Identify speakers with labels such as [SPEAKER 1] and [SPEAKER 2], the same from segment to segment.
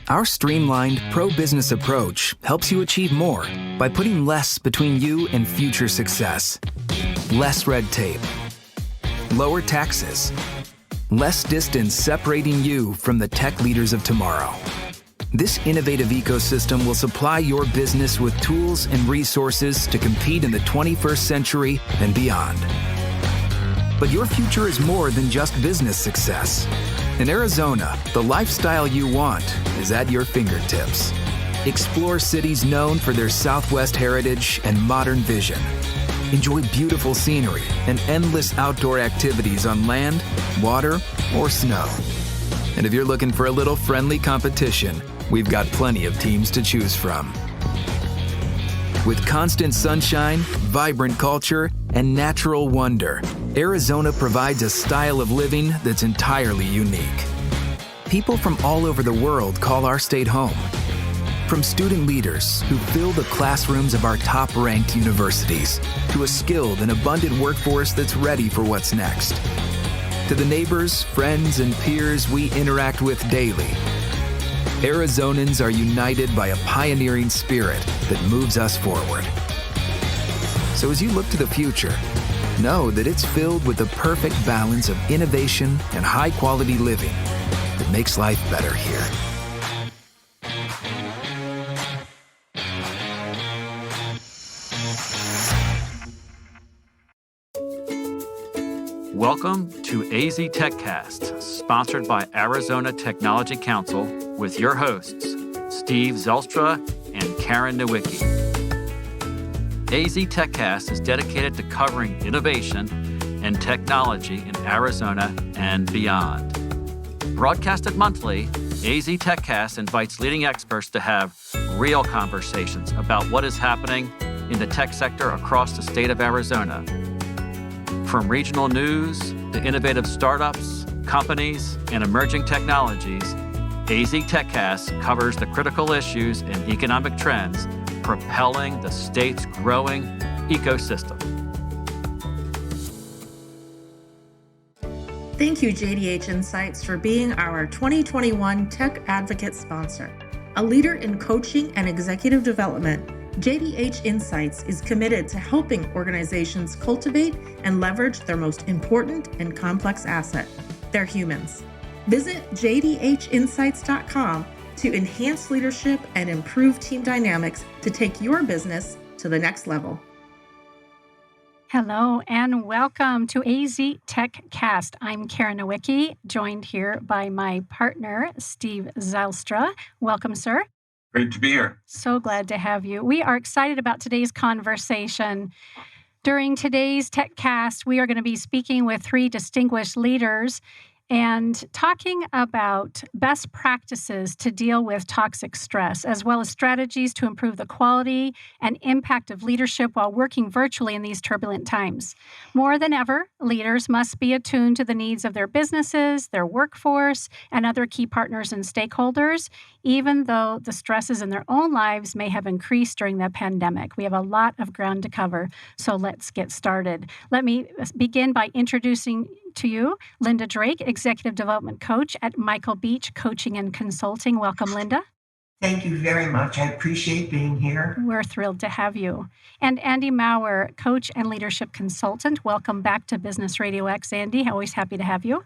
[SPEAKER 1] Our streamlined, pro-business approach helps you achieve more by putting less between you and future success. Less red tape, lower taxes, less distance separating you from the tech leaders of tomorrow. This innovative ecosystem will supply your business with tools and resources to compete in the 21st century and beyond. But your future is more than just business success. In Arizona, the lifestyle you want is at your fingertips. Explore cities known for their Southwest heritage and modern vision. Enjoy beautiful scenery and endless outdoor activities on land, water, or snow. And if you're looking for a little friendly competition, we've got plenty of teams to choose from. With constant sunshine, vibrant culture, and natural wonder, Arizona provides a style of living that's entirely unique. People from all over the world call our state home. From student leaders who fill the classrooms of our top-ranked universities, to a skilled and abundant workforce that's ready for what's next. To the neighbors, friends, and peers we interact with daily, Arizonans are united by a pioneering spirit that moves us forward. So as you look to the future, know that it's filled with the perfect balance of innovation and high-quality living that makes life better here.
[SPEAKER 2] Welcome to AZ TechCast, sponsored by Arizona Technology Council, with your hosts, Steve Zelstra and Karen Nowicki. AZ TechCast is dedicated to covering innovation and technology in Arizona and beyond. Broadcasted monthly, AZ TechCast invites leading experts to have real conversations about what is happening in the tech sector across the state of Arizona. From regional news to innovative startups, companies, and emerging technologies, AZ TechCast covers the critical issues and economic trends propelling the state's growing ecosystem.
[SPEAKER 3] Thank you, JDH Insights, for being our 2021 Tech Advocate sponsor. A leader in coaching and executive development, JDH Insights is committed to helping organizations cultivate and leverage their most important and complex asset, their humans. Visit jdhinsights.com to enhance leadership and improve team dynamics to take your business to the next level.
[SPEAKER 4] Hello and welcome to AZ TechCast. I'm Karen Nowicki, joined here by my partner, Steve Zelstra. Welcome, sir.
[SPEAKER 5] Great to be here.
[SPEAKER 4] So glad to have you. We are excited about today's conversation. During today's TechCast, we are going to be speaking with three distinguished leaders and talking about best practices to deal with toxic stress, as well as strategies to improve the quality and impact of leadership while working virtually in these turbulent times. More than ever, leaders must be attuned to the needs of their businesses, their workforce, and other key partners and stakeholders, even though the stresses in their own lives may have increased during the pandemic. We have a lot of ground to cover, so let's get started. Let me begin by introducing to you Linda Drake, Executive Development Coach at Michael Beach Coaching and Consulting. Welcome, Linda.
[SPEAKER 6] Thank you very much. I appreciate being here.
[SPEAKER 4] We're thrilled to have you. And Andy Maurer, Coach and Leadership Consultant. Welcome back to Business RadioX, Andy. Always happy to have you.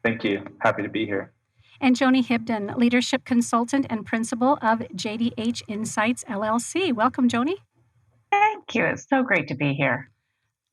[SPEAKER 5] Thank you. Happy to be here.
[SPEAKER 4] And Joni Hibden, Leadership Consultant and Principal of JDH Insights, LLC. Welcome, Joni.
[SPEAKER 7] Thank you. It's so great to be here.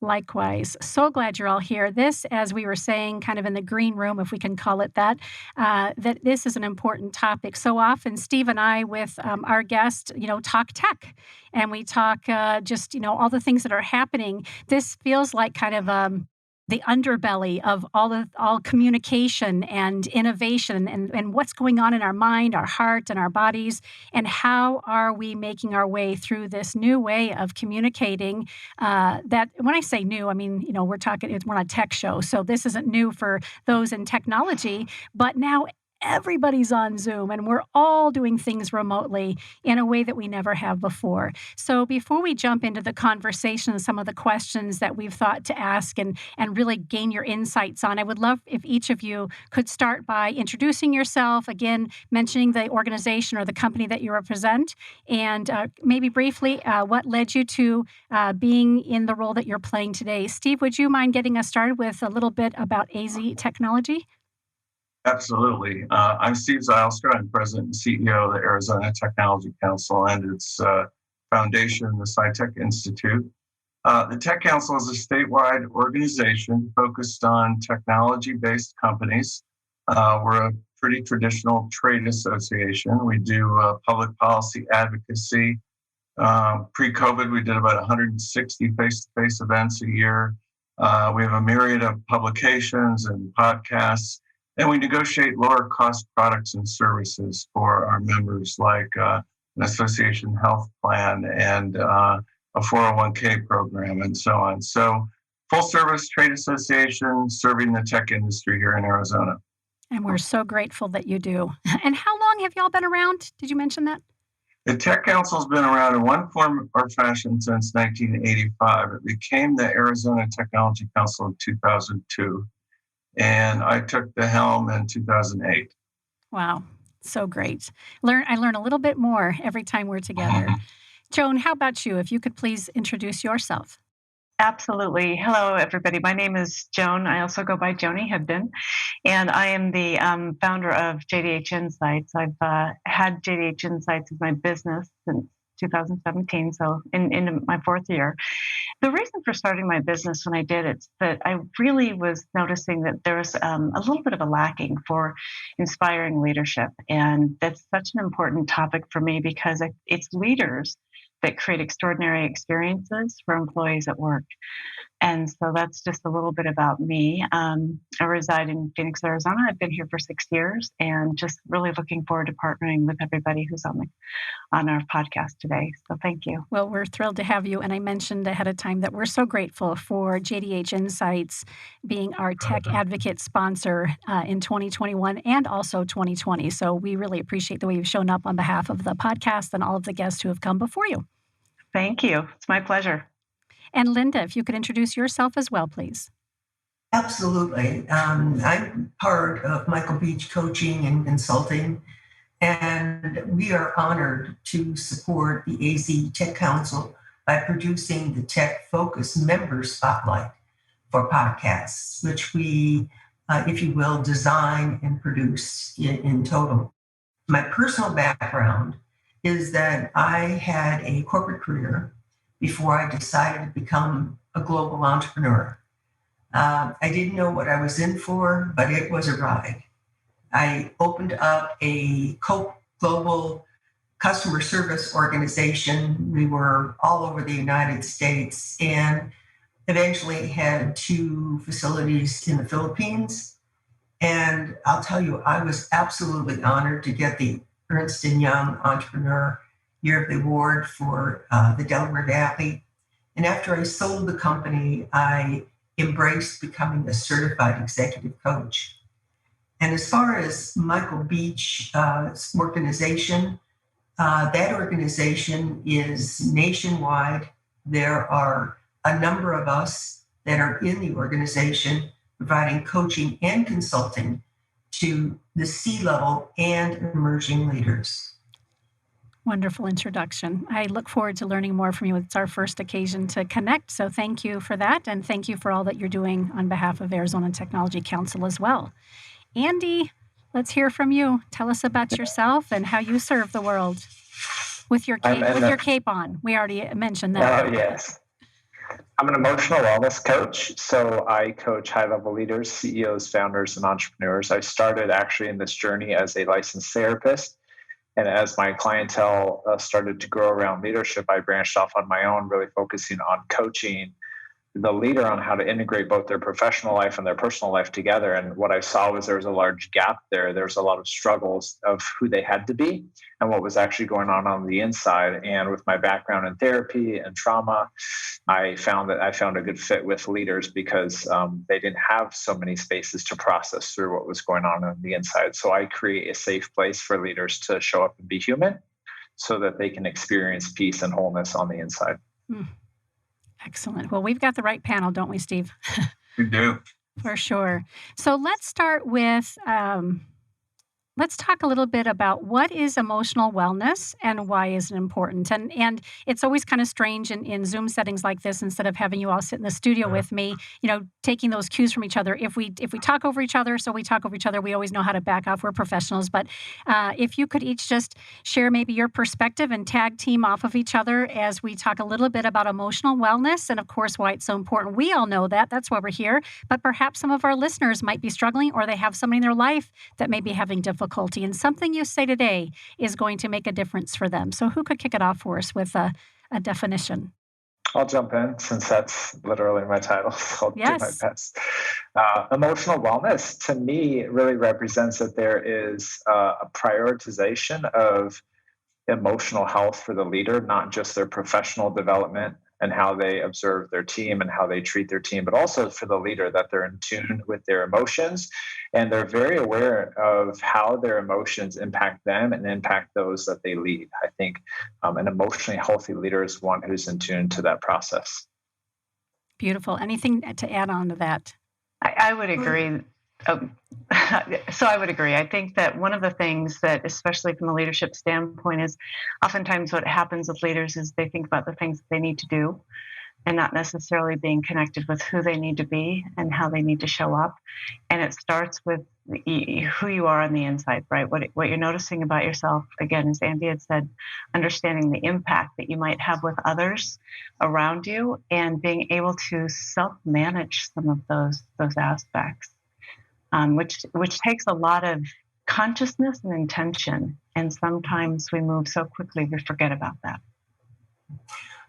[SPEAKER 4] Likewise. So glad you're all here. This, as we were saying, kind of in the green room, if we can call it that, that this is an important topic. So often, Steve and I, with our guest, talk tech, and we talk all the things that are happening. This feels like kind of the underbelly of all communication and innovation and what's going on in our mind, our heart, and our bodies, and how are we making our way through this new way of communicating that, when I say new, I mean, we're on a tech show, so this isn't new for those in technology, but now everybody's on Zoom and we're all doing things remotely in a way that we never have before. So before we jump into the conversation and some of the questions that we've thought to ask and really gain your insights on, I would love if each of you could start by introducing yourself, again, mentioning the organization or the company that you represent, and maybe briefly what led you to being in the role that you're playing today. Steve, would you mind getting us started with a little bit about AZ Technology?
[SPEAKER 5] Absolutely. I'm Steve Zylstra. I'm President and CEO of the Arizona Technology Council and its foundation, the SciTech Institute. The Tech Council is a statewide organization focused on technology-based companies. We're a pretty traditional trade association. We do public policy advocacy. Pre-COVID, we did about 160 face-to-face events a year. We have a myriad of publications and podcasts. And we negotiate lower cost products and services for our members, like an association health plan and a 401k program and so on. So full service trade association serving the tech industry here in Arizona.
[SPEAKER 4] And we're so grateful that you do. And how long have y'all been around? Did you mention that?
[SPEAKER 5] The Tech Council has been around in one form or fashion since 1985. It became the Arizona Technology Council in 2002. And I took the helm in 2008.
[SPEAKER 4] Wow, so great. I learn a little bit more every time we're together. Joan, how about you? If you could please introduce yourself.
[SPEAKER 7] Absolutely. Hello, everybody. My name is Joan. I also go by Joni Hebden, and I am the founder of JDH Insights. I've had JDH Insights as my business since 2017, so in my fourth year. The reason for starting my business when I did it's that I really was noticing that there was a little bit of a lacking for inspiring leadership. And that's such an important topic for me because it's leaders that create extraordinary experiences for employees at work. And so that's just a little bit about me. I reside in Phoenix, Arizona. I've been here for 6 years and just really looking forward to partnering with everybody who's on our podcast today. So thank you.
[SPEAKER 4] Well, we're thrilled to have you. And I mentioned ahead of time that we're so grateful for JDH Insights being our tech advocate sponsor in 2021 and also 2020. So we really appreciate the way you've shown up on behalf of the podcast and all of the guests who have come before you.
[SPEAKER 7] Thank you. It's my pleasure.
[SPEAKER 4] And Linda, if you could introduce yourself as well, please.
[SPEAKER 6] Absolutely. I'm part of Michael Beach Coaching and Consulting, and we are honored to support the AZ Tech Council by producing the Tech Focus Member Spotlight for podcasts, which we, if you will, design and produce in total. My personal background is that I had a corporate career before I decided to become a global entrepreneur. I didn't know what I was in for, but it was a ride. I opened up a global customer service organization. We were all over the United States and eventually had 2 facilities in the Philippines. And I'll tell you, I was absolutely honored to get the Ernst & Young Entrepreneur Year of the Award for the Delaware Valley. And after I sold the company, I embraced becoming a certified executive coach. And as far as Michael Beach organization, that organization is nationwide. There are a number of us that are in the organization providing coaching and consulting to the C-level and emerging leaders.
[SPEAKER 4] Wonderful introduction. I look forward to learning more from you. It's our first occasion to connect, so thank you for that, and thank you for all that you're doing on behalf of Arizona Technology Council as well. Andy, let's hear from you. Tell us about yourself and how you serve the world with your cape on. We already mentioned that.
[SPEAKER 8] Oh, yes. I'm an emotional wellness coach, so I coach high-level leaders, CEOs, founders, and entrepreneurs. I started actually in this journey as a licensed therapist. And as my clientele started to grow around leadership, I branched off on my own, really focusing on coaching the leader on how to integrate both their professional life and their personal life together. And what I saw was there was a large gap there. There was a lot of struggles of who they had to be and what was actually going on the inside. And with my background in therapy and trauma, I found a good fit with leaders because they didn't have so many spaces to process through what was going on the inside. So I create a safe place for leaders to show up and be human so that they can experience peace and wholeness on the inside.
[SPEAKER 4] Mm. Excellent. Well, we've got the right panel, don't we, Steve?
[SPEAKER 5] We do.
[SPEAKER 4] For sure. So let's start with, let's talk a little bit about what is emotional wellness and why is it important. And it's always kind of strange in Zoom settings like this, instead of having you all sit in the studio with me, taking those cues from each other. If we talk over each other, we always know how to back off. We're professionals. But if you could each just share maybe your perspective and tag team off of each other as we talk a little bit about emotional wellness and, of course, why it's so important. We all know that. That's why we're here. But perhaps some of our listeners might be struggling, or they have somebody in their life that may be having difficulty. And something you say today is going to make a difference for them. So who could kick it off for us with a definition?
[SPEAKER 8] I'll jump in since that's literally my title. So I'll do my best. Emotional wellness to me really represents that there is a prioritization of emotional health for the leader, not just their professional development and how they observe their team and how they treat their team, but also for the leader, that they're in tune with their emotions and they're very aware of how their emotions impact them and impact those that they lead. I think an emotionally healthy leader is one who's in tune to that process. Beautiful.
[SPEAKER 4] Anything to add on to that?
[SPEAKER 7] I would agree. So I would agree. I think that one of the things that, especially from a leadership standpoint, is oftentimes what happens with leaders is they think about the things that they need to do and not necessarily being connected with who they need to be and how they need to show up. And it starts with who you are on the inside, right? What you're noticing about yourself, again, as Andy had said, understanding the impact that you might have with others around you and being able to self-manage some of those aspects. Which takes a lot of consciousness and intention. And sometimes we move so quickly, we forget about that.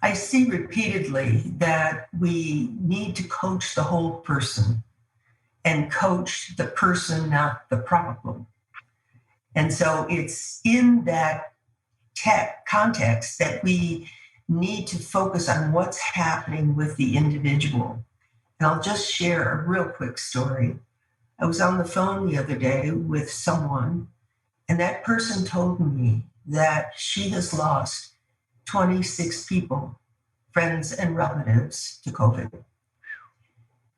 [SPEAKER 6] I see repeatedly that we need to coach the whole person and coach the person, not the problem. And so it's in that context that we need to focus on what's happening with the individual. And I'll just share a real quick story. I was on the phone the other day with someone, and that person told me that she has lost 26 people, friends and relatives, to COVID.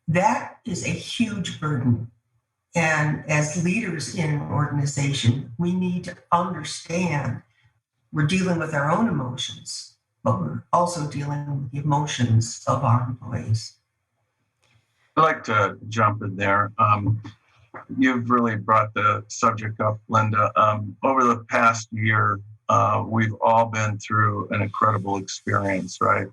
[SPEAKER 6] That is a huge burden. And as leaders in an organization, we need to understand we're dealing with our own emotions, but we're also dealing with the emotions of our employees.
[SPEAKER 5] I'd like to jump in there. You've really brought the subject up, Linda. Over the past year, we've all been through an incredible experience, right?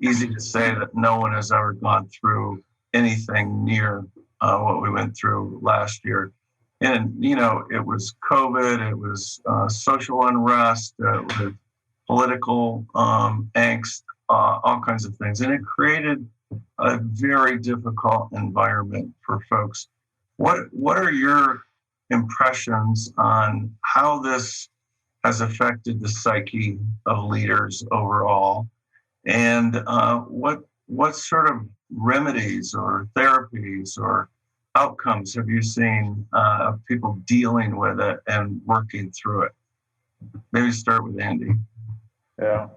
[SPEAKER 5] Easy to say that no one has ever gone through anything near what we went through last year. And, it was COVID, it was social unrest, it was political angst, all kinds of things. And it created a very difficult environment for folks. What are your impressions on how this has affected the psyche of leaders overall? And what sort of remedies or therapies or outcomes have you seen of people dealing with it and working through it? Maybe start with Andy.
[SPEAKER 8] Yeah.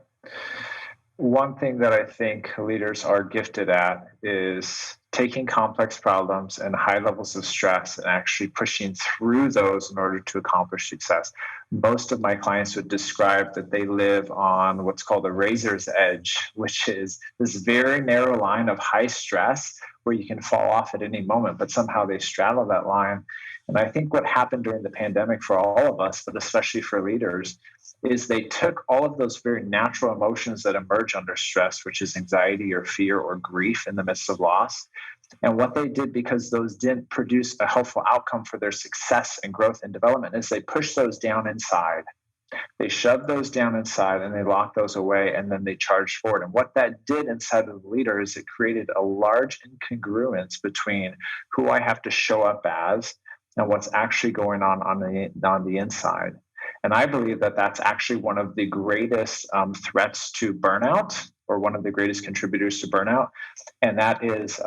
[SPEAKER 8] One thing that I think leaders are gifted at is taking complex problems and high levels of stress and actually pushing through those in order to accomplish success. Most of my clients would describe that they live on what's called a razor's edge, which is this very narrow line of high stress where you can fall off at any moment, but somehow they straddle that line. And I think what happened during the pandemic for all of us, but especially for leaders, is they took all of those very natural emotions that emerge under stress, which is anxiety or fear or grief in the midst of loss. And what they did, because those didn't produce a helpful outcome for their success and growth and development, is they pushed those down inside They shoved those down inside and they locked those away, and then they charged forward. And what that did inside of the leader is it created a large incongruence between who I have to show up as and what's actually going on the inside. And I believe that that's actually one of the greatest threats to burnout, or one of the greatest contributors to burnout. And that is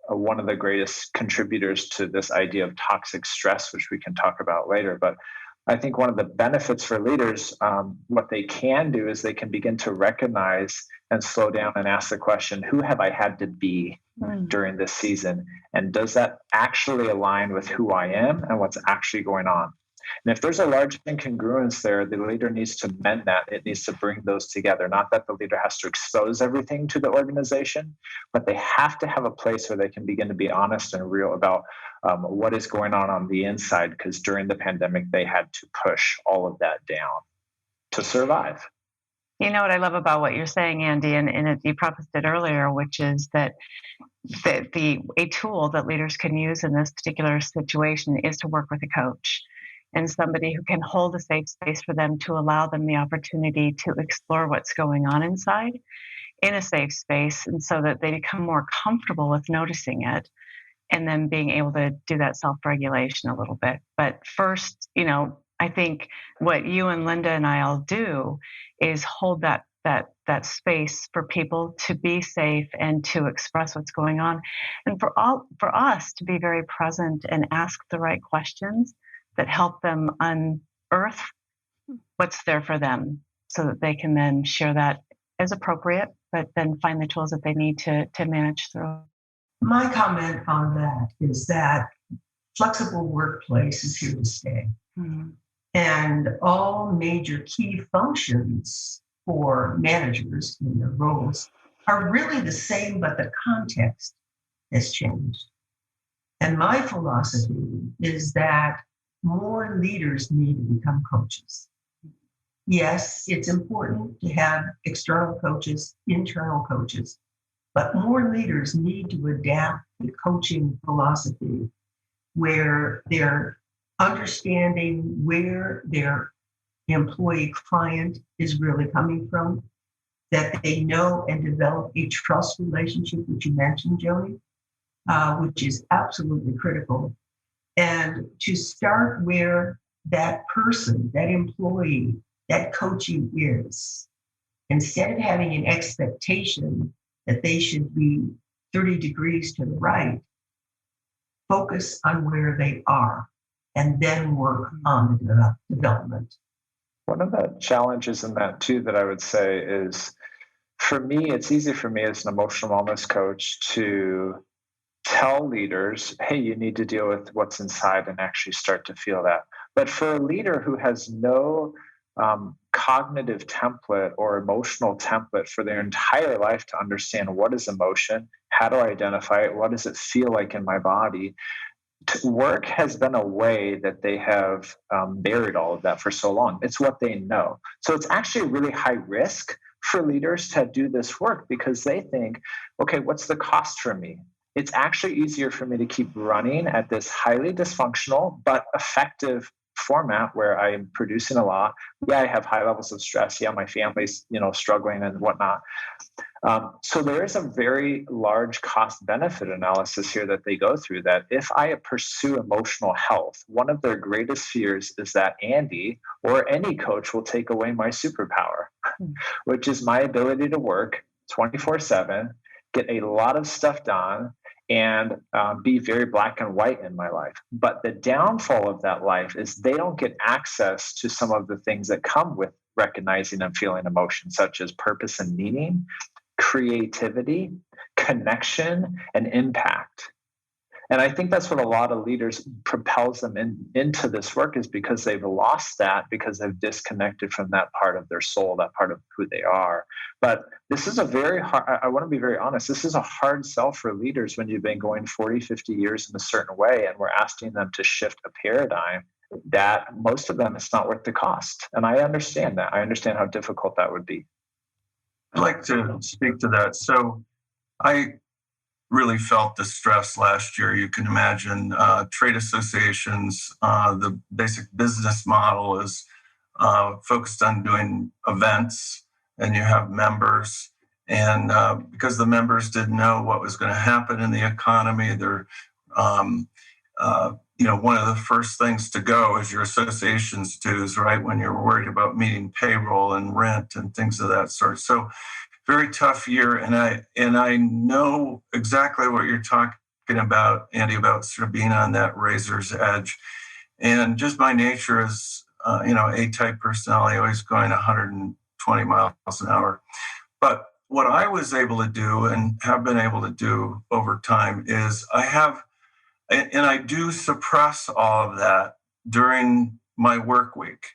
[SPEAKER 8] one of the greatest contributors to this idea of toxic stress, which we can talk about later. But I think one of the benefits for leaders, what they can do is they can begin to recognize and slow down and ask the question, who have I had to be during this season? And does that actually align with who I am and what's actually going on? And if there's a large incongruence there, the leader needs to mend that. It needs to bring those together. Not that the leader has to expose everything to the organization, but they have to have a place where they can begin to be honest and real about what is going on the inside, because during the pandemic, they had to push all of that down to survive.
[SPEAKER 7] You know what I love about what you're saying, Andy, and you prefaced it earlier, which is that a tool that leaders can use in this particular situation is to work with a coach and somebody who can hold a safe space for them, to allow them the opportunity to explore what's going on inside in a safe space, and so that they become more comfortable with noticing it and then being able to do that self-regulation a little bit. But first, I think what you and Linda and I'll do is hold that space for people to be safe and to express what's going on, and for us to be very present and ask the right questions that help them unearth what's there for them, so that they can then share that as appropriate, but then find the tools that they need to manage through.
[SPEAKER 6] My comment on that is that flexible workplace is here to stay. Mm-hmm. And all major key functions for managers in their roles are really the same, but the context has changed. And my philosophy is that more leaders need to become coaches. Yes, it's important to have external coaches, internal coaches, but more leaders need to adapt the coaching philosophy where they're understanding where their employee client is really coming from, that they know and develop a trust relationship, which you mentioned, Joni, which is absolutely critical. And to start where that person, that employee, that coaching is, instead of having an expectation that they should be 30 degrees to the right, focus on where they are and then work on the development.
[SPEAKER 8] One of the challenges in that too that I would say is, for me, it's easy for me as an emotional wellness coach to tell leaders, hey, you need to deal with what's inside and actually start to feel that. But for a leader who has no cognitive template or emotional template for their entire life to understand what is emotion, how do I identify it, what does it feel like in my body, work has been a way that they have buried all of that for so long. It's what they know. So it's actually really high risk for leaders to do this work, because they think, okay, what's the cost for me? It's actually easier for me to keep running at this highly dysfunctional but effective format where I'm producing a lot. Yeah, I have high levels of stress. Yeah, my family's, struggling and whatnot. So there is a very large cost benefit analysis here that they go through, that if I pursue emotional health, one of their greatest fears is that Andy or any coach will take away my superpower, which is my ability to work 24/7, get a lot of stuff done, and be very black and white in my life. But the downfall of that life is they don't get access to some of the things that come with recognizing and feeling emotion, such as purpose and meaning, creativity, connection, and impact. And I think that's what a lot of leaders propels them into this work, is because they've lost that, because they've disconnected from that part of their soul, that part of who they are. But this is a very hard, I want to be very honest, this is a hard sell for leaders when you've been going 40, 50 years in a certain way, and we're asking them to shift a paradigm that most of them, it's not worth the cost. And I understand that. I understand how difficult that would be.
[SPEAKER 5] I'd like to speak to that. So I really felt the stress last year. You can imagine trade associations, the basic business model is focused on doing events, and you have members. And because the members didn't know what was going to happen in the economy, they're, one of the first things to go is your association's dues, right? When you're worried about meeting payroll and rent and things of that sort. So very tough year. And I know exactly what you're talking about, Andy, about sort of being on that razor's edge. And just my nature is, A-type personality, always going 120 miles an hour. But what I was able to do and have been able to do over time is I do suppress all of that during my work week,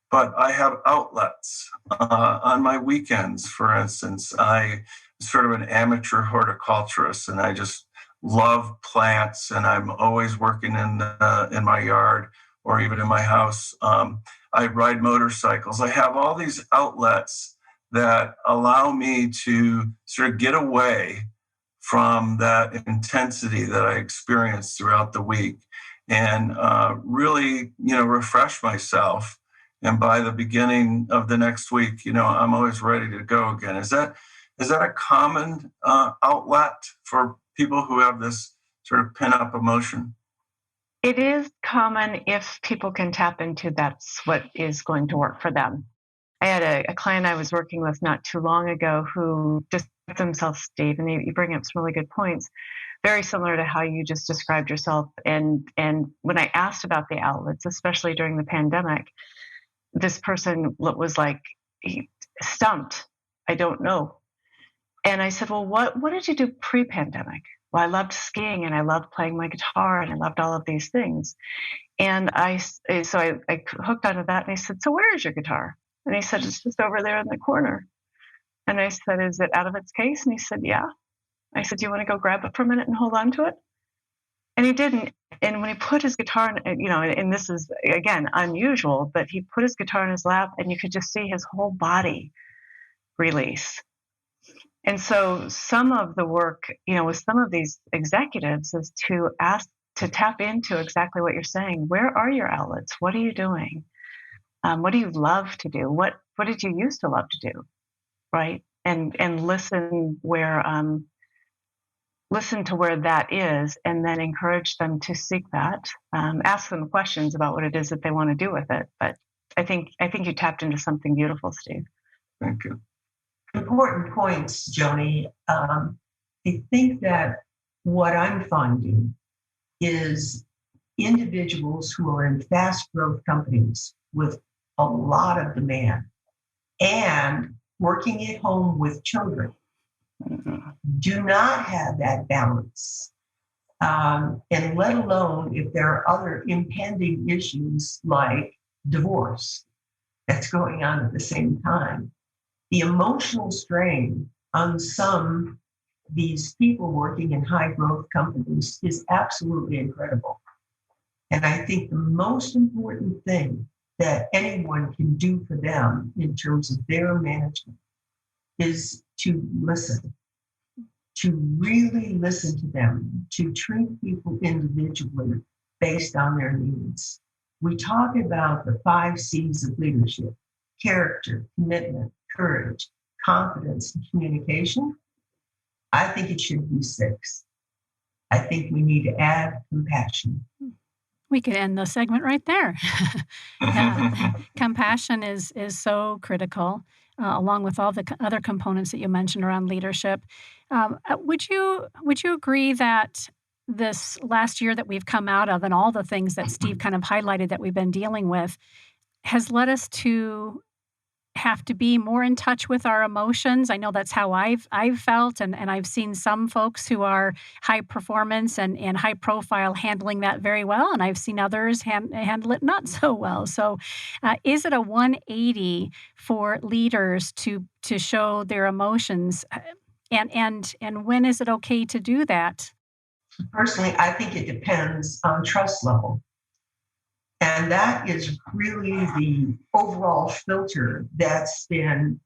[SPEAKER 5] but I have outlets on my weekends. For instance, I'm sort of an amateur horticulturist, and I just love plants, and I'm always working in my yard or even in my house. I ride motorcycles. I have all these outlets that allow me to sort of get away from that intensity that I experience throughout the week and really, refresh myself. And by the beginning of the next week, I'm always ready to go again. Is that a common outlet for people who have this sort of pent-up emotion?
[SPEAKER 7] It is common if people can tap into that's what is going to work for them. I had a client I was working with not too long ago who just themselves, Steve, and you bring up some really good points, very similar to how you just described yourself. And when I asked about the outlets, especially during the pandemic, this person was like, stumped. I don't know. And I said, well, what did you do pre-pandemic? Well, I loved skiing and I loved playing my guitar and I loved all of these things. And I hooked onto that and I said, so where is your guitar? And he said, it's just over there in the corner. And I said, is it out of its case? And he said, yeah. I said, do you want to go grab it for a minute and hold on to it? And he didn't. And when he put his guitar, and this is, again, unusual, but he put his guitar in his lap and you could just see his whole body release. And so some of the work, with some of these executives is to tap into exactly what you're saying. Where are your outlets? What are you doing? What do you love to do? What did you used to love to do? Right. And listen to where that is, and then encourage them to seek that. Ask them questions about what it is that they want to do with it. But I think you tapped into something beautiful, Steve.
[SPEAKER 5] Thank you.
[SPEAKER 6] Important points, Joni. I think that what I'm finding is individuals who are in fast growth companies with a lot of demand and working at home with children do not have that balance. And let alone if there are other impending issues like divorce that's going on at the same time. The emotional strain on these people working in high growth companies is absolutely incredible. And I think the most important thing that anyone can do for them in terms of their management is to listen, to really listen to them, to treat people individually based on their needs. We talk about the 5 C's of leadership: character, commitment, courage, confidence, and communication. I think it should be 6. I think we need to add compassion.
[SPEAKER 4] We could end the segment right there. Compassion is so critical, along with all the other components that you mentioned around leadership. Would you agree that this last year that we've come out of and all the things that Steve kind of highlighted that we've been dealing with has led us to have to be more in touch with our emotions? I know that's how I've felt, and I've seen some folks who are high performance and high profile handling that very well, and I've seen others handle it not so well. So is it a 180 for leaders to show their emotions, and when is it okay to do that?
[SPEAKER 6] Personally, I think it depends on trust level. And that is really the overall filter that's been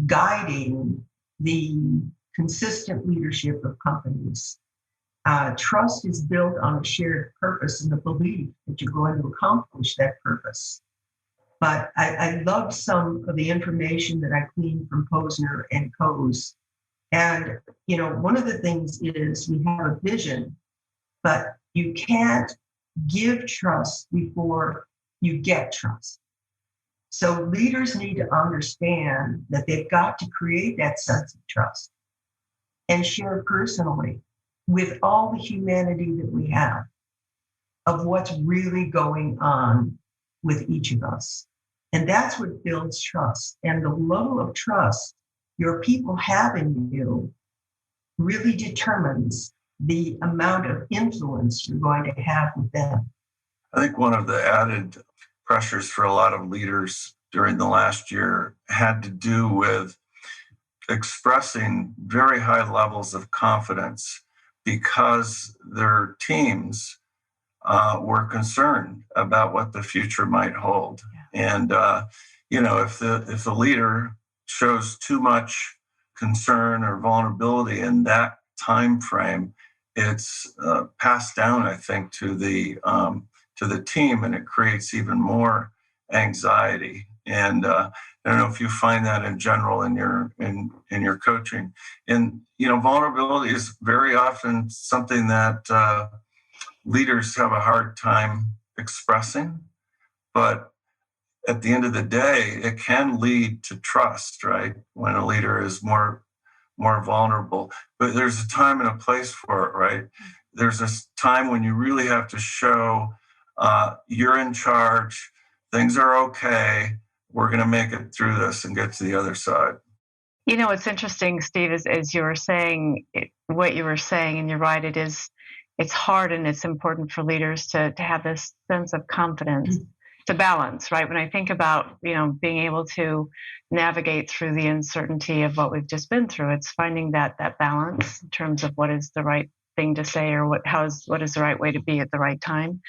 [SPEAKER 6] guiding the consistent leadership of companies. Trust is built on a shared purpose and the belief that you're going to accomplish that purpose. But I love some of the information that I gleaned from Posner and Coase. And, one of the things is we have a vision, but you can't give trust before you get trust. So leaders need to understand that they've got to create that sense of trust and share personally with all the humanity that we have of what's really going on with each of us. And that's what builds trust. And the level of trust your people have in you really determines the amount of influence you're going to have with them.
[SPEAKER 5] I think one of the added pressures for a lot of leaders during the last year had to do with expressing very high levels of confidence because their teams were concerned about what the future might hold. Yeah. And, if the leader shows too much concern or vulnerability in that time frame, it's passed down, I think, to the team, and it creates even more anxiety. And I don't know if you find that in general in your coaching. And vulnerability is very often something that leaders have a hard time expressing, but at the end of the day, it can lead to trust, right? When a leader is more vulnerable. But there's a time and a place for it, right? There's a time when you really have to show you're in charge, things are okay, we're going to make it through this and get to the other side.
[SPEAKER 7] What's interesting, Steve, is as you were saying, what you were saying, and you're right, it's hard and it's important for leaders to have this sense of confidence. To balance, right? When I think about, being able to navigate through the uncertainty of what we've just been through, it's finding that balance in terms of what is the right thing to say or what is the right way to be at the right time.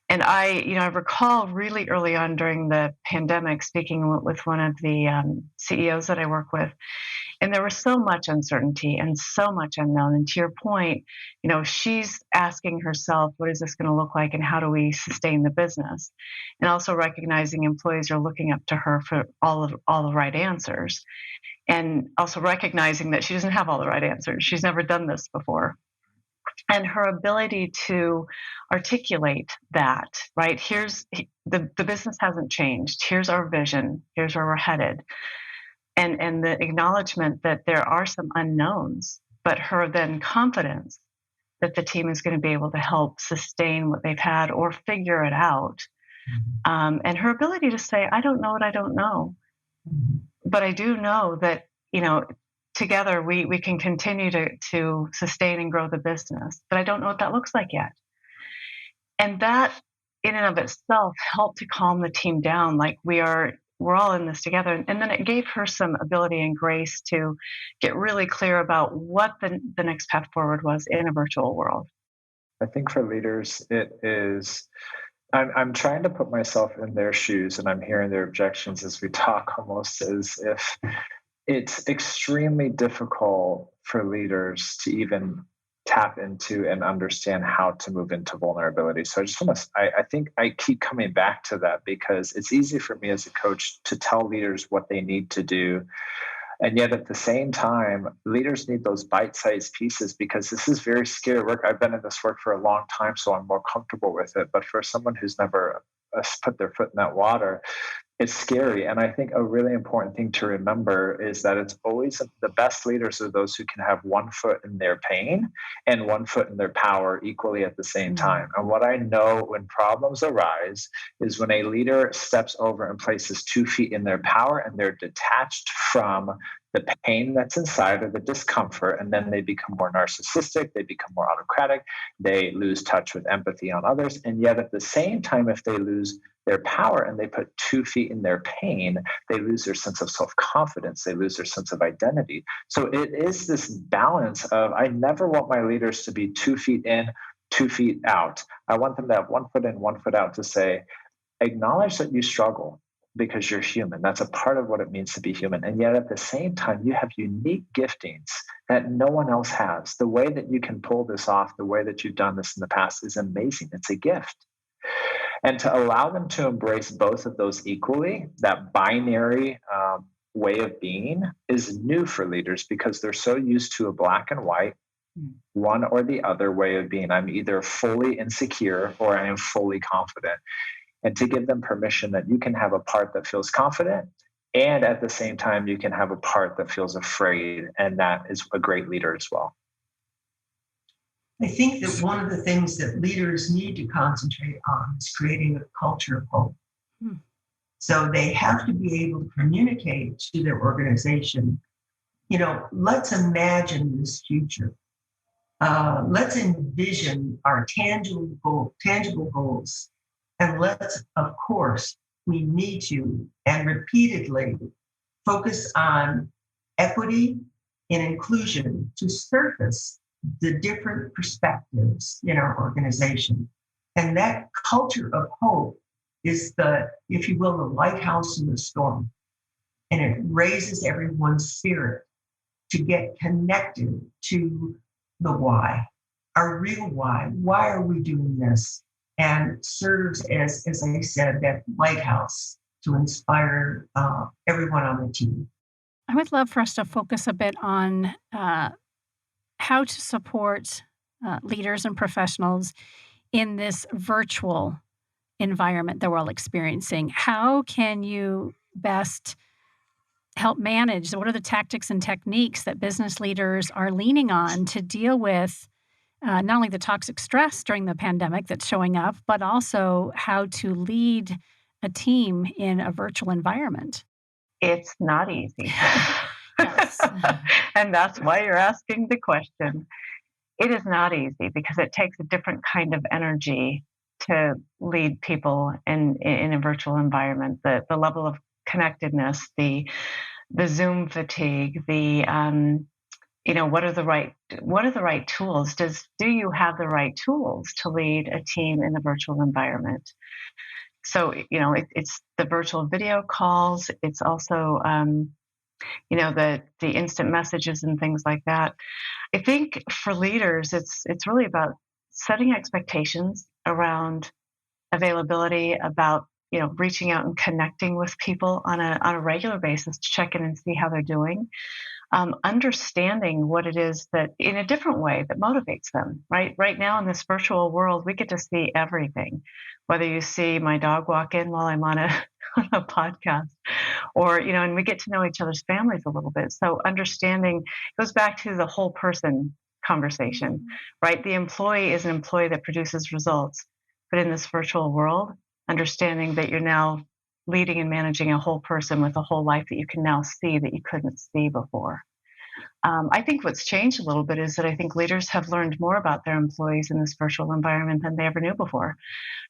[SPEAKER 7] And I recall really early on during the pandemic speaking with one of the CEOs that I work with, and there was so much uncertainty and so much unknown. And to your point, she's asking herself, what is this going to look like and how do we sustain the business? And also recognizing employees are looking up to her for all the right answers. And also recognizing that she doesn't have all the right answers. She's never done this before. And her ability to articulate that, right? Here's the business hasn't changed. Here's our vision. Here's where we're headed. And the acknowledgement that there are some unknowns, but her then confidence that the team is going to be able to help sustain what they've had or figure it out. Mm-hmm. And her ability to say, I don't know what I don't know, but I do know that, together we can continue to sustain and grow the business, but I don't know what that looks like yet. And that in and of itself helped to calm the team down. Like we're all in this together. And then it gave her some ability and grace to get really clear about what the next path forward was in a virtual world.
[SPEAKER 8] I think for leaders, it is, I'm trying to put myself in their shoes, and I'm hearing their objections as we talk, almost as if it's extremely difficult for leaders to even tap into and understand how to move into vulnerability. So I think I keep coming back to that because it's easy for me as a coach to tell leaders what they need to do. And yet at the same time, leaders need those bite-sized pieces because this is very scary work. I've been in this work for a long time, so I'm more comfortable with it. But for someone who's never put their foot in that water, it's scary. And I think a really important thing to remember is that it's always the best leaders are those who can have one foot in their pain and one foot in their power equally at the same time. And what I know when problems arise is when a leader steps over and places 2 feet in their power and they're detached from the pain that's inside or the discomfort, and then they become more narcissistic, they become more autocratic, they lose touch with empathy on others. And yet at the same time, if they lose their power and they put 2 feet in their pain, they lose their sense of self-confidence, they lose their sense of identity. So it is this balance of, I never want my leaders to be 2 feet in, 2 feet out. I want them to have 1 foot in, 1 foot out, to say, acknowledge that you struggle because you're human. That's a part of what it means to be human. And yet at the same time, you have unique giftings that no one else has. The way that you can pull this off, the way that you've done this in the past is amazing. It's a gift. And to allow them to embrace both of those equally, that binary way of being is new for leaders because they're so used to a black and white, one or the other way of being. I'm either fully insecure or I am fully confident. And to give them permission that you can have a part that feels confident, and at the same time, you can have a part that feels afraid. And that is a great leader as well.
[SPEAKER 6] I think that one of the things that leaders need to concentrate on is creating a culture of hope. So they have to be able to communicate to their organization, let's imagine this future. Let's envision our tangible goals. And let's, of course, we need to, and repeatedly, focus on equity and inclusion to surface the different perspectives in our organization. And that culture of hope is the, if you will, the lighthouse in the storm. And it raises everyone's spirit to get connected to the why, our real why. Why are we doing this? And serves as I said, that lighthouse to inspire everyone on the team.
[SPEAKER 4] I would love for us to focus a bit on how to support leaders and professionals in this virtual environment that we're all experiencing. How can you best help manage? What are the tactics and techniques that business leaders are leaning on to deal with not only the toxic stress during the pandemic that's showing up, but also how to lead a team in a virtual environment?
[SPEAKER 7] It's not easy.
[SPEAKER 4] Yes.
[SPEAKER 7] And that's why you're asking the question. It is not easy because it takes a different kind of energy to lead people in a virtual environment. The level of connectedness, the Zoom fatigue, what are the right tools? Do you have the right tools to lead a team in the virtual environment? So, it's the virtual video calls. It's also, the instant messages and things like that. I think for leaders, it's really about setting expectations around availability, about reaching out and connecting with people on a regular basis to check in and see how they're doing. Understanding what it is that in a different way that motivates them, right? Right now in this virtual world, we get to see everything, whether you see my dog walk in while I'm on a podcast or, and we get to know each other's families a little bit. So understanding goes back to the whole person conversation, right? The employee is an employee that produces results, but in this virtual world, understanding that you're now leading and managing a whole person with a whole life that you can now see that you couldn't see before. I think what's changed a little bit is that I think leaders have learned more about their employees in this virtual environment than they ever knew before.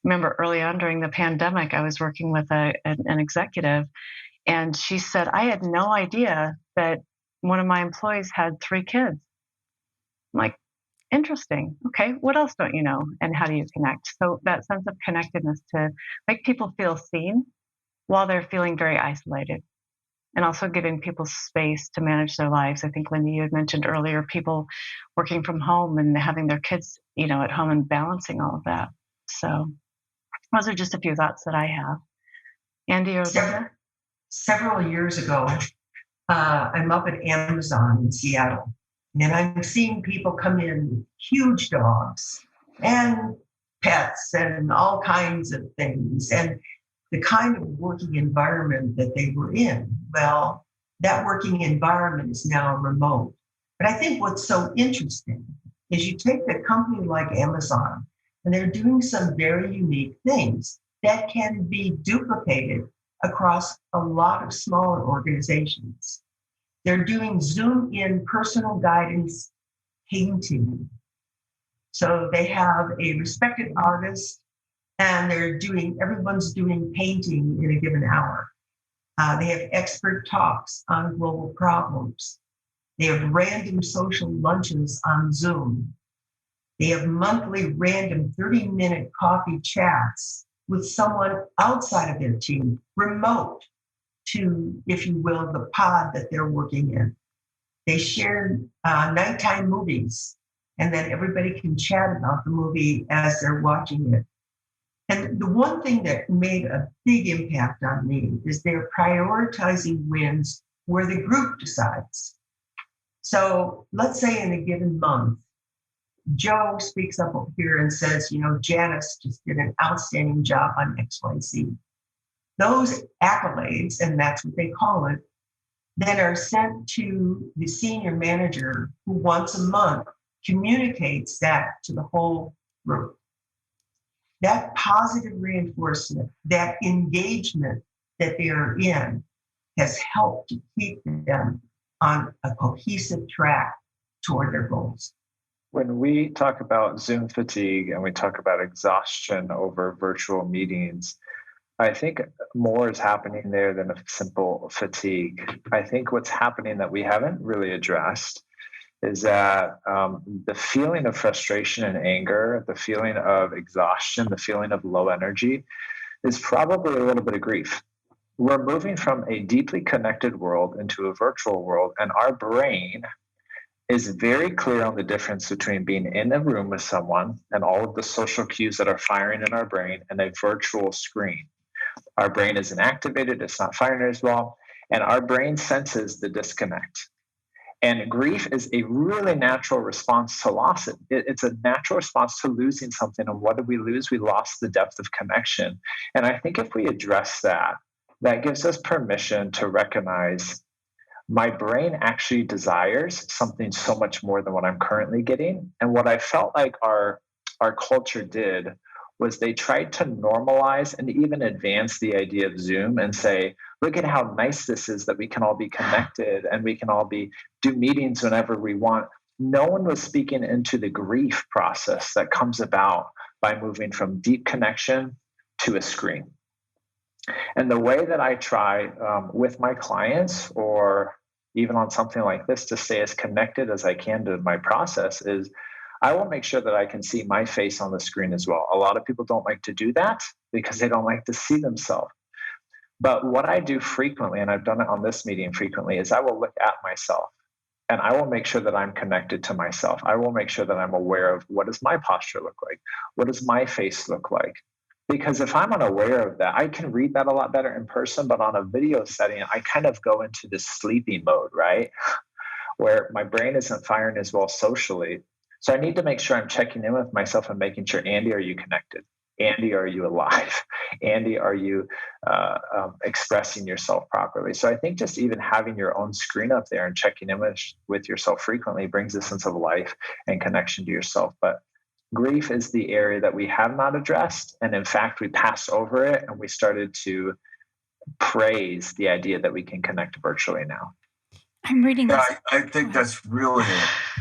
[SPEAKER 7] Remember early on during the pandemic, I was working with an executive, and she said, I had no idea that one of my employees had 3 kids. I'm like, interesting. Okay, what else don't you know? And how do you connect? So that sense of connectedness to make people feel seen while they're feeling very isolated, and also giving people space to manage their lives. I think, Lindy, you had mentioned earlier, people working from home and having their kids, at home and balancing all of that. So those are just a few thoughts that I have. Andy or
[SPEAKER 6] Several years ago, I'm up at Amazon in Seattle, and I'm seeing people come in with huge dogs and pets and all kinds of things. And the kind of working environment that they were in, well, that working environment is now remote. But I think what's so interesting is you take a company like Amazon, and they're doing some very unique things that can be duplicated across a lot of smaller organizations. They're doing Zoom-in personal guidance painting. So they have a respected artist, and everyone's doing painting in a given hour. They have expert talks on global problems. They have random social lunches on Zoom. They have monthly random 30-minute coffee chats with someone outside of their team, remote to, if you will, the pod that they're working in. They share nighttime movies, and then everybody can chat about the movie as they're watching it. And the one thing that made a big impact on me is they're prioritizing wins where the group decides. So let's say in a given month, Joe speaks up over here and says, Janice just did an outstanding job on XYZ. Those accolades, and that's what they call it, then are sent to the senior manager who once a month communicates that to the whole group. That positive reinforcement, that engagement that they are in has helped to keep them on a cohesive track toward their goals.
[SPEAKER 8] When we talk about Zoom fatigue and we talk about exhaustion over virtual meetings, I think more is happening there than a simple fatigue. I think what's happening that we haven't really addressed is that the feeling of frustration and anger, the feeling of exhaustion, the feeling of low energy is probably a little bit of grief. We're moving from a deeply connected world into a virtual world, and our brain is very clear on the difference between being in a room with someone and all of the social cues that are firing in our brain and a virtual screen. Our brain isn't activated, it's not firing as well, and our brain senses the disconnect. And grief is a really natural response to loss. It's a natural response to losing something. And what did we lose? We lost the depth of connection. And I think if we address that, that gives us permission to recognize my brain actually desires something so much more than what I'm currently getting. And what I felt like our culture did was they tried to normalize and even advance the idea of Zoom and say, look at how nice this is that we can all be connected and we can all do meetings whenever we want. No one was speaking into the grief process that comes about by moving from deep connection to a screen. And the way that I try with my clients, or even on something like this, to stay as connected as I can to my process is I will make sure that I can see my face on the screen as well. A lot of people don't like to do that because they don't like to see themselves. But what I do frequently, and I've done it on this meeting frequently, is I will look at myself and I will make sure that I'm connected to myself. I will make sure that I'm aware of what does my posture look like? What does my face look like? Because if I'm unaware of that, I can read that a lot better in person, but on a video setting, I kind of go into this sleepy mode, right? Where my brain isn't firing as well socially. So I need to make sure I'm checking in with myself and making sure, Andy, are you connected? Andy, are you alive? Andy, are you expressing yourself properly? So I think just even having your own screen up there and checking in with yourself frequently brings a sense of life and connection to yourself. But grief is the area that we have not addressed. And in fact, we passed over it and we started to praise the idea that we can connect virtually now.
[SPEAKER 4] I'm reading this.
[SPEAKER 5] I think that's really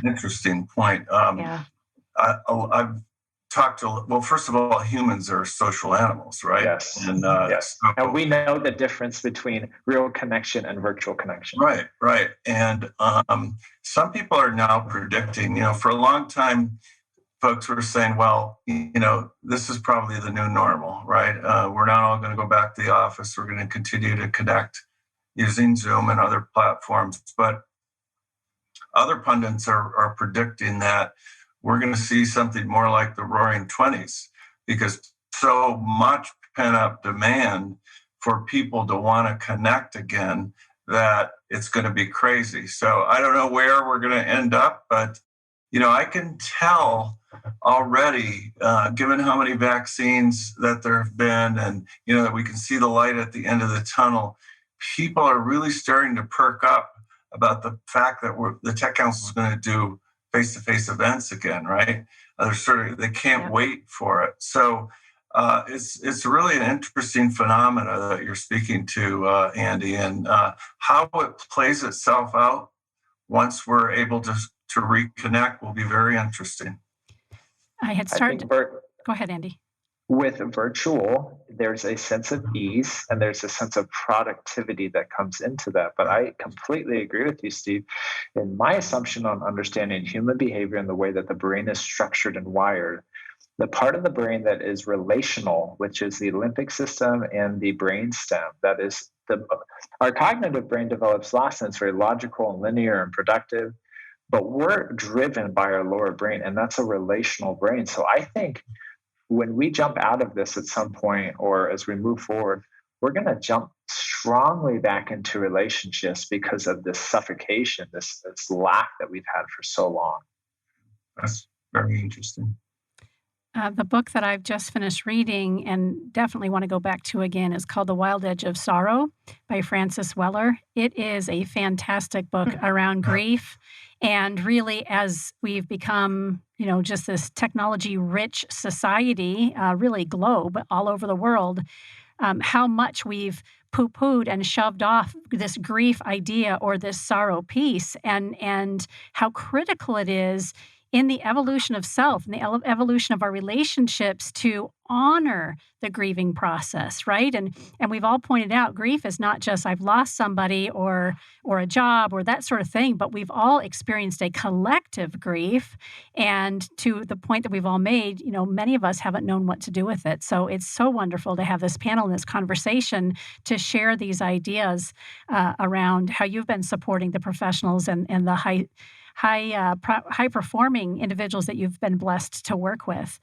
[SPEAKER 5] an interesting point. I've talked to, well, first of all, humans are social animals, right?
[SPEAKER 8] Yes.
[SPEAKER 5] And,
[SPEAKER 8] yes. And we know the difference between real connection and virtual connection.
[SPEAKER 5] Right. And some people are now predicting, for a long time, folks were saying, well, this is probably the new normal, right? We're not all going to go back to the office. We're going to continue to connect using Zoom and other platforms. But other pundits are predicting that we're going to see something more like the Roaring 20s, because so much pent-up demand for people to want to connect again that it's going to be crazy. So I don't know where we're going to end up, but I can tell already, given how many vaccines that there have been, and that we can see the light at the end of the tunnel, people are really starting to perk up about the fact that the Tech Council is going to do face-to-face events again, right? They can't wait for it. So it's really an interesting phenomena that you're speaking to, Andy, and how it plays itself out once we're able to reconnect will be very interesting.
[SPEAKER 4] I had started. Go ahead, Andy.
[SPEAKER 8] With virtual, there's a sense of ease and there's a sense of productivity that comes into that. But I completely agree with you, Steve. In my assumption on understanding human behavior and the way that the brain is structured and wired, the part of the brain that is relational, which is the limbic system and the brain stem, that is our cognitive brain develops last, and it's very logical and linear and productive. But we're driven by our lower brain, and that's a relational brain. So I think when we jump out of this at some point, or as we move forward, we're going to jump strongly back into relationships because of this suffocation, this lack that we've had for so long.
[SPEAKER 5] That's very interesting.
[SPEAKER 4] The book that I've just finished reading and definitely want to go back to again is called The Wild Edge of Sorrow by Frances Weller. It is a fantastic book around grief. And really, as we've become, just this technology-rich society, really globe all over the world, how much we've poo-pooed and shoved off this grief idea or this sorrow piece, and how critical it is in the evolution of self and the evolution of our relationships to honor the grieving process, right? And we've all pointed out grief is not just I've lost somebody or a job or that sort of thing, but we've all experienced a collective grief. And to the point that we've all made, many of us haven't known what to do with it. So it's so wonderful to have this panel and this conversation to share these ideas around how you've been supporting the professionals and the high performing individuals that you've been blessed to work with.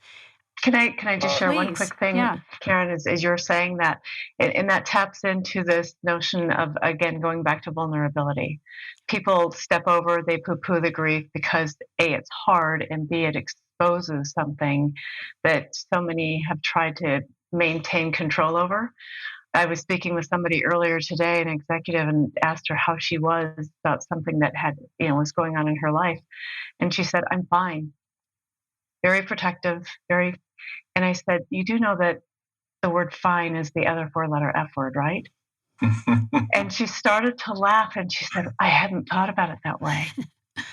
[SPEAKER 7] Can I just share one quick thing,
[SPEAKER 4] Yeah.
[SPEAKER 7] Karen, as you're saying that, and that taps into this notion of, again, going back to vulnerability. People step over, they poo-poo the grief because A, it's hard, and B, it exposes something that so many have tried to maintain control over. I was speaking with somebody earlier today, an executive, and asked her how she was about something that had, was going on in her life. And she said, I'm fine. Very protective, and I said, you do know that the word fine is the other 4-letter F word, right? And she started to laugh and she said, I hadn't thought about it that way.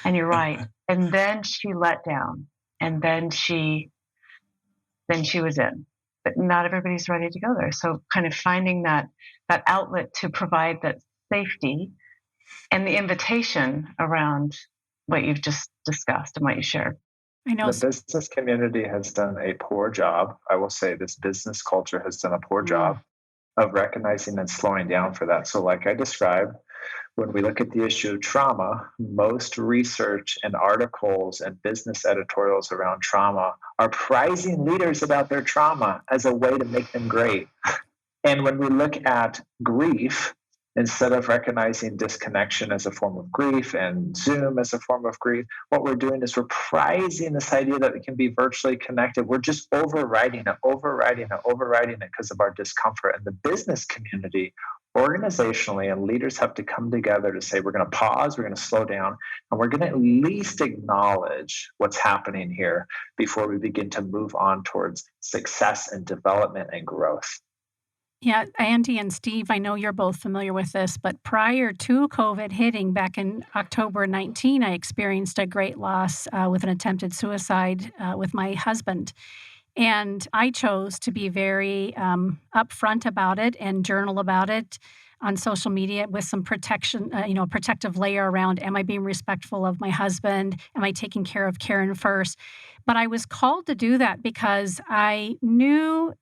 [SPEAKER 7] And you're right. And then she let down, and then she was in. But not everybody's ready to go there. So kind of finding that outlet to provide that safety and the invitation around what you've just discussed and what you shared.
[SPEAKER 4] I know.
[SPEAKER 8] The business community has done a poor job. I will say this business culture has done a poor job of recognizing and slowing down for that. So like I described, when we look at the issue of trauma, most research and articles and business editorials around trauma are prizing leaders about their trauma as a way to make them great. And when we look at grief, instead of recognizing disconnection as a form of grief and Zoom as a form of grief, what we're doing is we're prizing this idea that we can be virtually connected. We're just overriding it because of our discomfort. And the business community, organizationally, and leaders have to come together to say, we're going to pause, we're going to slow down, and we're going to at least acknowledge what's happening here before we begin to move on towards success and development and growth.
[SPEAKER 4] Yeah, Andy and Steve, I know you're both familiar with this, but prior to COVID hitting back in October 19, I experienced a great loss with an attempted suicide with my husband. And I chose to be very upfront about it and journal about it on social media with some protection, protective layer around, am I being respectful of my husband? Am I taking care of Karen first? But I was called to do that because I knew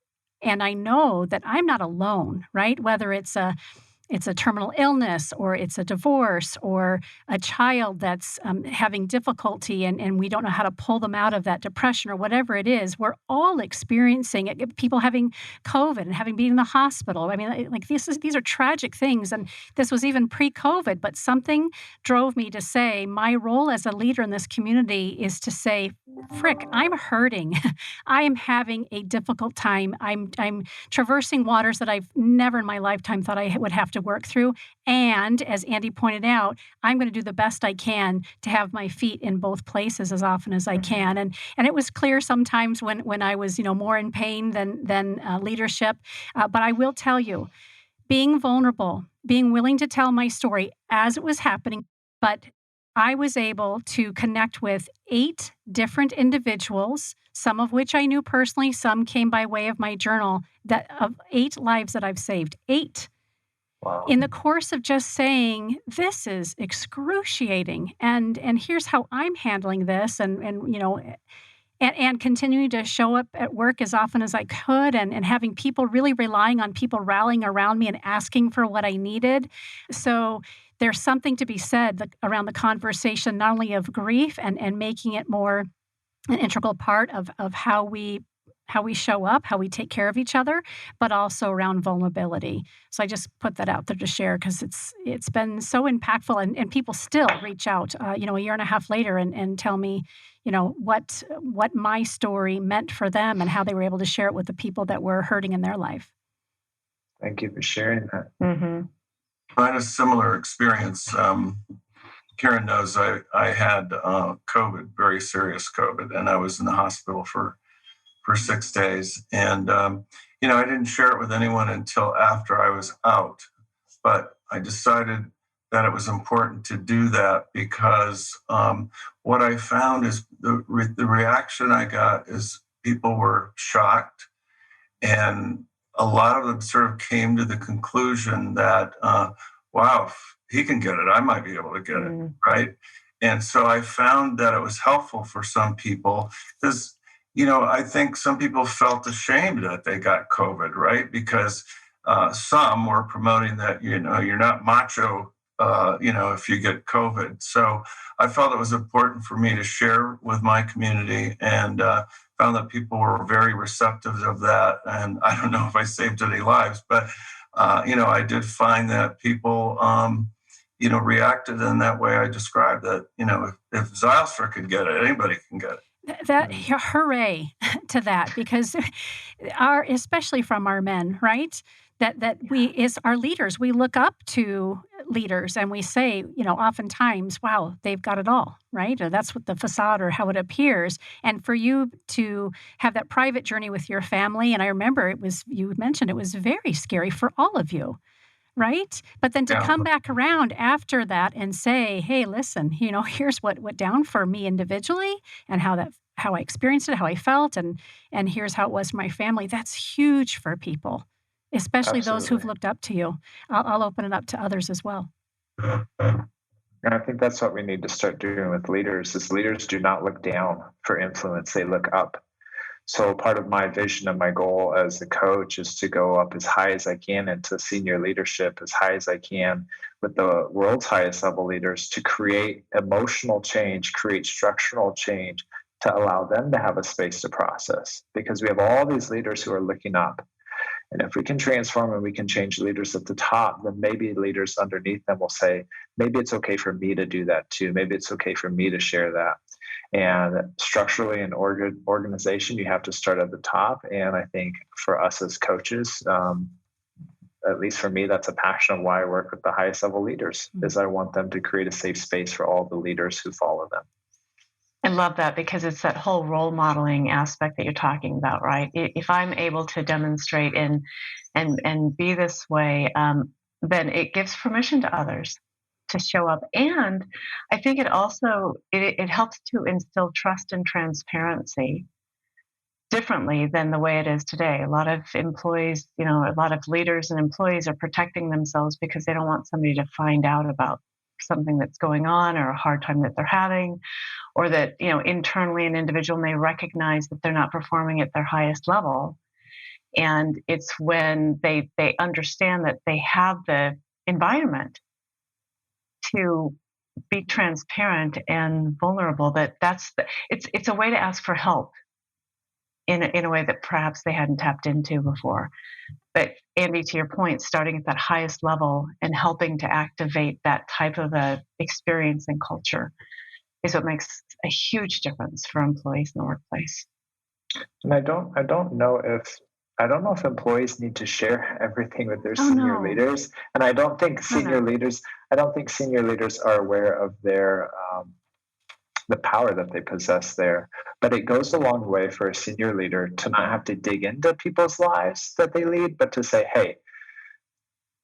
[SPEAKER 4] and I know that I'm not alone, right? Whether it's a terminal illness or it's a divorce or a child that's having difficulty and we don't know how to pull them out of that depression or whatever it is, we're all experiencing it. People having COVID and having been in the hospital. I mean, like these are tragic things. And this was even pre-COVID, but something drove me to say my role as a leader in this community is to say, frick, I'm hurting. I am having a difficult time. I'm traversing waters that I've never in my lifetime thought I would have to work through. And as Andy pointed out, I'm going to do the best I can to have my feet in both places as often as I can. And it was clear sometimes when I was, more in pain than leadership. But I will tell you, being vulnerable, being willing to tell my story as it was happening, but I was able to connect with 8 different individuals, some of which I knew personally, some came by way of my journal, that of 8 lives that I've saved. 8.
[SPEAKER 8] Wow.
[SPEAKER 4] In the course of just saying, this is excruciating, and here's how I'm handling this, and continuing to show up at work as often as I could, and having people really relying on people rallying around me and asking for what I needed. So there's something to be said around the conversation, not only of grief and making it more an integral part of how we how we show up, how we take care of each other, but also around vulnerability. So I just put that out there to share because it's been so impactful, and people still reach out, a year and a half later and tell me, what my story meant for them and how they were able to share it with the people that were hurting in their life.
[SPEAKER 8] Thank you for sharing that.
[SPEAKER 7] Mm-hmm.
[SPEAKER 5] I had a similar experience. Karen knows I had COVID, very serious COVID, and I was in the hospital for 6 days. And, I didn't share it with anyone until after I was out. But I decided that it was important to do that because what I found is the reaction I got is people were shocked. And a lot of them sort of came to the conclusion that, wow, if he can get it, I might be able to get it, right? And so I found that it was helpful for some people because, I think some people felt ashamed that they got COVID, right? Because some were promoting that, you're not macho, if you get COVID. So I felt it was important for me to share with my community, and found that people were very receptive of that. And I don't know if I saved any lives, but, I did find that people, reacted in that way I described, that, if Zylstra could get it, anybody can get it.
[SPEAKER 4] That hooray to that, because especially from our men, right? That we, as our leaders, we look up to leaders and we say, oftentimes, wow, they've got it all, right? Or that's what the facade or how it appears. And for you to have that private journey with your family, and I remember you mentioned it was very scary for all of you. Right? But then to come back around after that and say, hey, listen, here's what went down for me individually and how I experienced it, how I felt, and here's how it was for my family. That's huge for people, especially those who've looked up to you. I'll open it up to others as well.
[SPEAKER 8] And I think that's what we need to start doing with leaders, is leaders do not look down for influence, they look up. So part of my vision and my goal as a coach is to go up as high as I can into senior leadership, as high as I can with the world's highest level leaders, to create emotional change, create structural change, to allow them to have a space to process. Because we have all these leaders who are looking up. And if we can transform and we can change leaders at the top, then maybe leaders underneath them will say, maybe it's okay for me to do that too. Maybe it's okay for me to share that. And structurally in organization, you have to start at the top. And I think for us as coaches, at least for me, that's a passion of why I work with the highest level leaders, is I want them to create a safe space for all the leaders who follow them.
[SPEAKER 7] I love that, because it's that whole role modeling aspect that you're talking about, right? If I'm able to demonstrate and be this way, then it gives permission to others to show up. And I think it also, it helps to instill trust and transparency differently than the way it is today. A lot of employees, a lot of leaders and employees are protecting themselves because they don't want somebody to find out about something that's going on or a hard time that they're having, or that, internally an individual may recognize that they're not performing at their highest level. And it's when they understand that they have the environment to be transparent and vulnerable, it's a way to ask for help in a way that perhaps they hadn't tapped into before. But Andy, to your point, starting at that highest level and helping to activate that type of a experience and culture is what makes a huge difference for employees in the workplace.
[SPEAKER 8] And I don't know if employees need to share everything with their senior leaders. And I don't think senior leaders are aware of their the power that they possess there. But it goes a long way for a senior leader to not have to dig into people's lives that they lead, but to say, hey,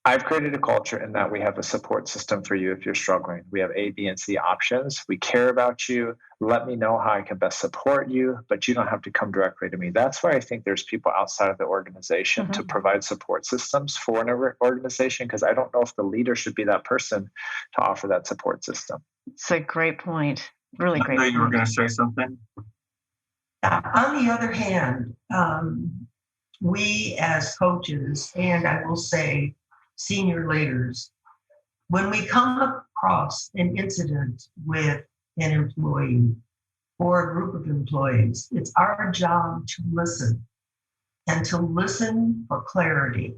[SPEAKER 8] I've created a culture in that we have a support system for you if you're struggling. We have A, B, and C options. We care about you. Let me know how I can best support you, but you don't have to come directly to me. That's why I think there's people outside of the organization to provide support systems for an organization, because I don't know if the leader should be that person to offer that support system.
[SPEAKER 7] It's a great point. Really great point.
[SPEAKER 5] You were going to say something?
[SPEAKER 6] On the other hand, we as coaches, and I will say senior leaders, when we come across an incident with an employee or a group of employees, it's our job to listen and to listen for clarity,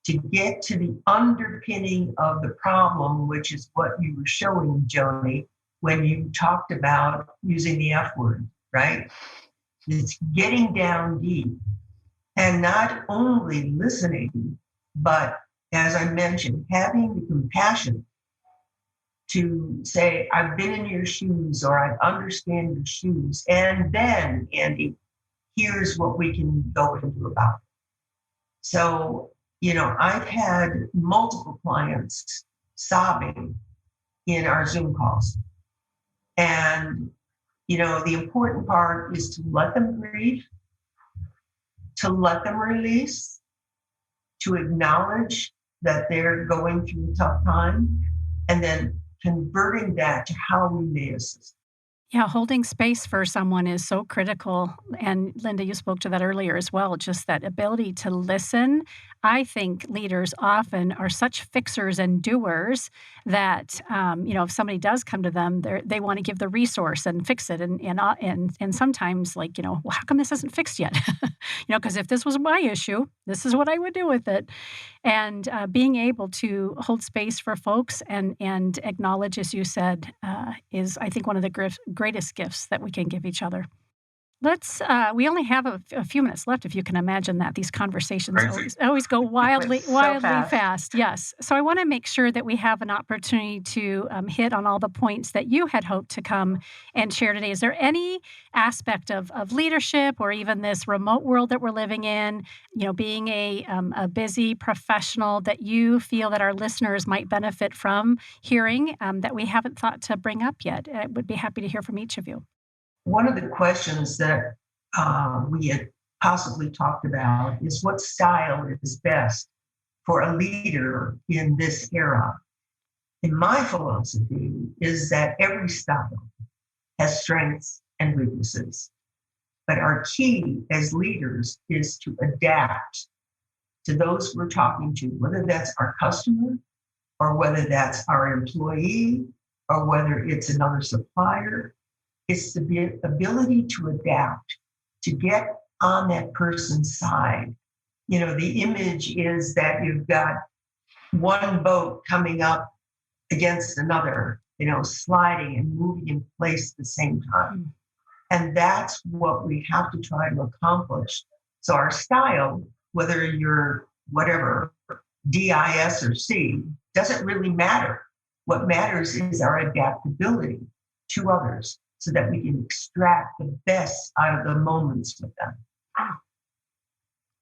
[SPEAKER 6] to get to the underpinning of the problem, which is what you were showing, Joni, when you talked about using the F word, right? It's getting down deep and not only listening, but as I mentioned, having the compassion to say, I've been in your shoes, or I understand your shoes. And then, Andy, here's what we can go into about it. So, I've had multiple clients sobbing in our Zoom calls. And, the important part is to let them grieve, to let them release, to acknowledge that they're going through a tough time, and then converting that to how we may assist.
[SPEAKER 4] Yeah, holding space for someone is so critical. And Linda, you spoke to that earlier as well, just that ability to listen. I think leaders often are such fixers and doers that, if somebody does come to them, they want to give the resource and fix it. And sometimes well, how come this isn't fixed yet? Because if this was my issue, this is what I would do with it. And being able to hold space for folks and acknowledge, as you said, is, I think, one of the greatest gifts that we can give each other. We only have a few minutes left, if you can imagine that. These conversations always go wildly fast. Yes. So I want to make sure that we have an opportunity to hit on all the points that you had hoped to come and share today. Is there any aspect of leadership, or even this remote world that we're living in, being a busy professional, that you feel that our listeners might benefit from hearing that we haven't thought to bring up yet? I would be happy to hear from each of you.
[SPEAKER 6] One of the questions that we had possibly talked about is what style is best for a leader in this era. And my philosophy is that every style has strengths and weaknesses. But our key as leaders is to adapt to those we're talking to, whether that's our customer, or whether that's our employee, or whether it's another supplier. It's the ability to adapt, to get on that person's side. The image is that you've got one boat coming up against another, sliding and moving in place at the same time. And that's what we have to try to accomplish. So our style, whether you're whatever, DIS or C, doesn't really matter. What matters is our adaptability to others, so that we can extract the best out of the moments with them.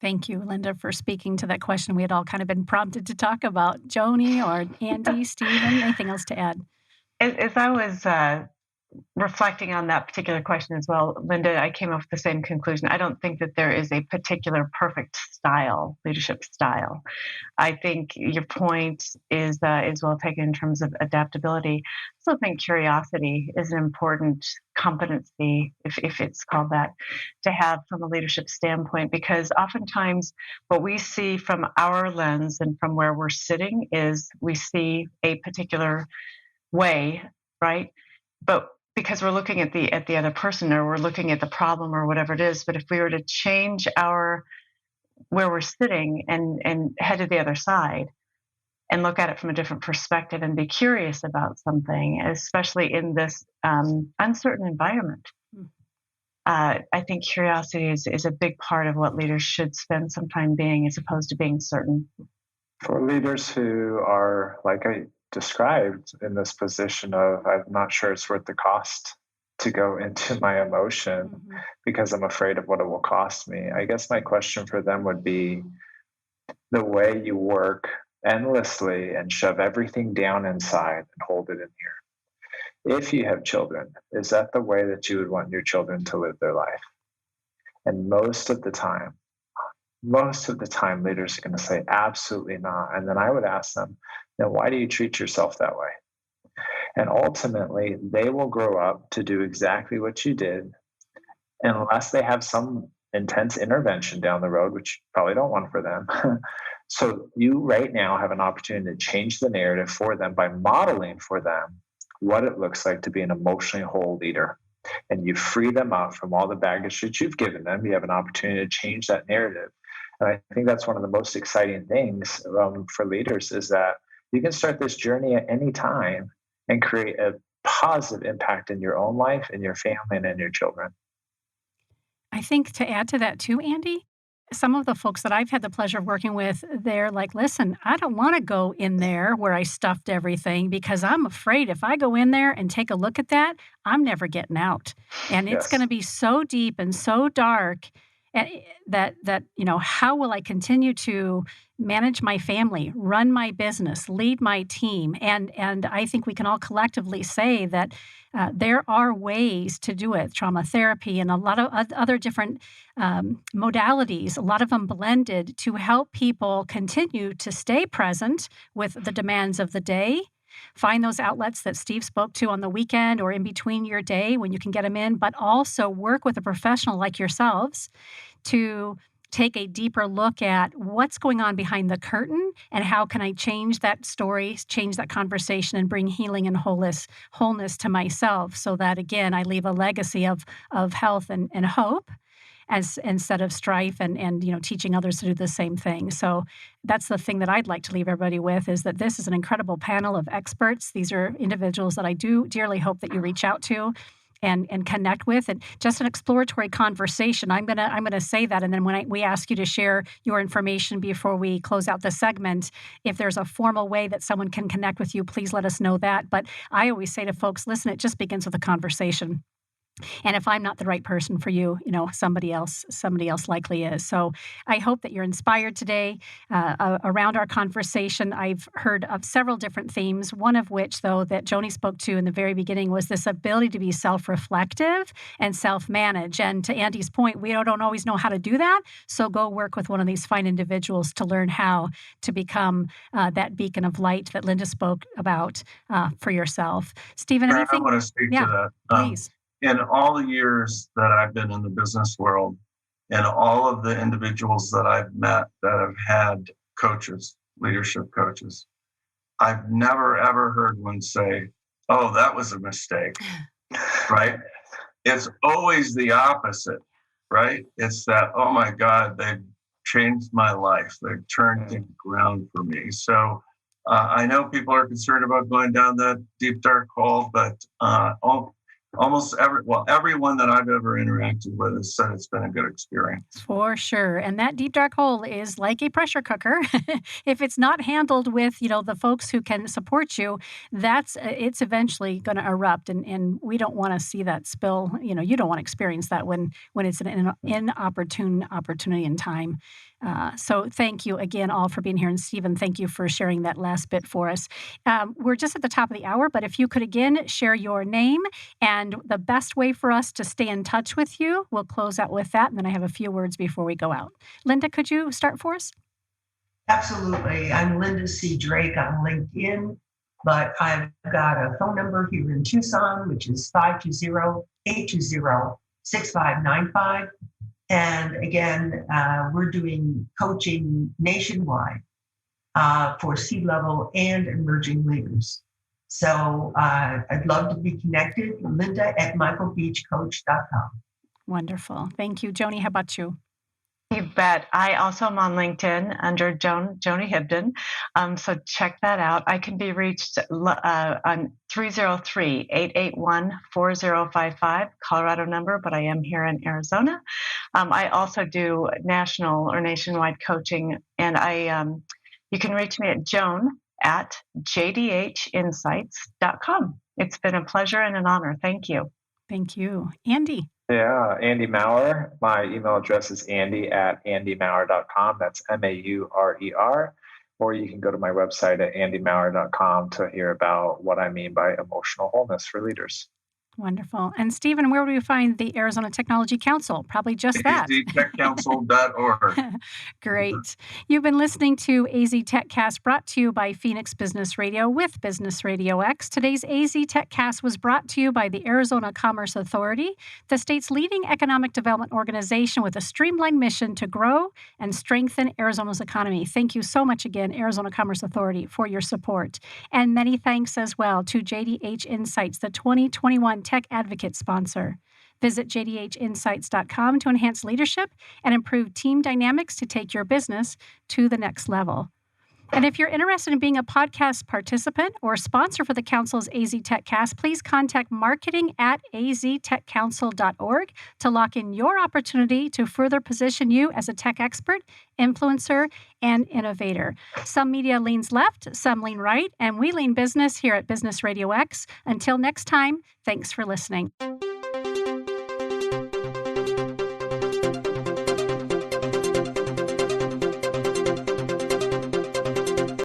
[SPEAKER 4] Thank you, Linda, for speaking to that question we had all kind of been prompted to talk about. Joni or Andy, Stephen, anything else to add?
[SPEAKER 7] As I was reflecting on that particular question as well, Linda, I came up with the same conclusion. I don't think that there is a particular perfect style, leadership style. I think your point is well taken in terms of adaptability. I also think curiosity is an important competency, if it's called that, to have from a leadership standpoint, because oftentimes what we see from our lens and from where we're sitting is we see a particular way, right? But because we're looking at the other person, or we're looking at the problem, or whatever it is. But if we were to change where we're sitting and head to the other side and look at it from a different perspective and be curious about something, especially in this uncertain environment, I think curiosity is a big part of what leaders should spend some time being, as opposed to being certain.
[SPEAKER 8] For leaders who are, like I described, in this position of, I'm not sure it's worth the cost to go into my emotion because I'm afraid of what it will cost me. I guess my question for them would be, the way you work endlessly and shove everything down inside and hold it in here. If you have children, is that the way that you would want your children to live their life? And most of the time, leaders are going to say, absolutely not. And then I would ask them, then why do you treat yourself that way? And ultimately, they will grow up to do exactly what you did, unless they have some intense intervention down the road, which you probably don't want for them. So you right now have an opportunity to change the narrative for them by modeling for them what it looks like to be an emotionally whole leader. and you free them up from all the baggage that you've given them. You have an opportunity to change that narrative. And I think that's one of the most exciting things for leaders, is that you can start this journey at any time and create a positive impact in your own life, in your family, and in your children.
[SPEAKER 4] I think to add to that too, Andy, some of the folks that I've had the pleasure of working with, they're like, listen, I don't want to go in there where I stuffed everything because I'm afraid if I go in there and take a look at that, I'm never getting out. And it's going to be so deep and so dark that how will I continue to manage my family, run my business, lead my team? And I think we can all collectively say that there are ways to do it. Trauma therapy and a lot of other different modalities, a lot of them blended to help people continue to stay present with the demands of the day. Find those outlets that Steve spoke to on the weekend or in between your day when you can get them in, but also work with a professional like yourselves to take a deeper look at what's going on behind the curtain and how can I change that story, change that conversation, and bring healing and wholeness to myself so that, again, I leave a legacy of health and hope instead of strife and teaching others to do the same thing. So that's the thing that I'd like to leave everybody with, is that this is an incredible panel of experts. These are individuals that I do dearly hope that you reach out to and connect with, and just an exploratory conversation. I'm gonna say that, and then when we ask you to share your information before we close out the segment, if there's a formal way that someone can connect with you, please let us know that. But I always say to folks, listen, it just begins with a conversation. And if I'm not the right person for you, somebody else likely is. So I hope that you're inspired today around our conversation. I've heard of several different themes, one of which, though, that Joni spoke to in the very beginning was this ability to be self-reflective and self-manage. And to Andy's point, we don't always know how to do that. So go work with one of these fine individuals to learn how to become that beacon of light that Linda spoke about for yourself. Stephen, anything?
[SPEAKER 5] I want to speak to that.
[SPEAKER 4] Please.
[SPEAKER 5] In all the years that I've been in the business world, and all of the individuals that I've met that have had coaches, leadership coaches, I've never, ever heard one say, oh, that was a mistake, right? It's always the opposite, right? It's that, oh my God, they've changed my life. They've turned things around for me. So I know people are concerned about going down that deep, dark hole, but everyone that I've ever interacted with has said it's been a good experience. For
[SPEAKER 4] sure. And that deep dark hole is like a pressure cooker. If it's not handled with, the folks who can support you, it's eventually going to erupt. And we don't want to see that spill. You don't want to experience that when it's an inopportune opportunity in time. So thank you again all for being here. And Stephen, thank you for sharing that last bit for us. We're just at the top of the hour, but if you could again share your name and the best way for us to stay in touch with you, we'll close out with that. And then I have a few words before we go out. Linda, could you start for us?
[SPEAKER 6] Absolutely. I'm Linda C. Drake on LinkedIn, but I've got a phone number here in Tucson, which is 520-820-6595. And again, we're doing coaching nationwide for C-level and emerging leaders. So I'd love to be connected. Linda at michaelbeachcoach.com.
[SPEAKER 4] Wonderful. Thank you. Joni, how about you?
[SPEAKER 7] You bet. I also am on LinkedIn under Joni Hibden. So check that out. I can be reached on 303-881-4055, Colorado number, but I am here in Arizona. I also do national or nationwide coaching, and you can reach me at Joan at jdhinsights.com. It's been a pleasure and an honor. Thank you.
[SPEAKER 4] Thank you. Andy.
[SPEAKER 8] Yeah, Andy Maurer. My email address is andy@andymaurer.com. That's MAURER. Or you can go to my website at andymaurer.com to hear about what I mean by emotional wholeness for leaders.
[SPEAKER 4] Wonderful. And Stephen, where do we find the Arizona Technology Council? Probably just that.
[SPEAKER 5] aztechcouncil.org.
[SPEAKER 4] Great. You've been listening to AZ TechCast, brought to you by Phoenix Business Radio with Business RadioX. Today's AZ TechCast was brought to you by the Arizona Commerce Authority, the state's leading economic development organization with a streamlined mission to grow and strengthen Arizona's economy. Thank you so much again, Arizona Commerce Authority, for your support. And many thanks as well to JDH Insights, the 2021 Tech Advocate sponsor. Visit jdhinsights.com to enhance leadership and improve team dynamics to take your business to the next level. And if you're interested in being a podcast participant or sponsor for the Council's AZ TechCast, please contact marketing@aztechcouncil.org to lock in your opportunity to further position you as a tech expert, influencer, and innovator. Some media leans left, some lean right, and we lean business here at Business RadioX. Until next time, thanks for listening.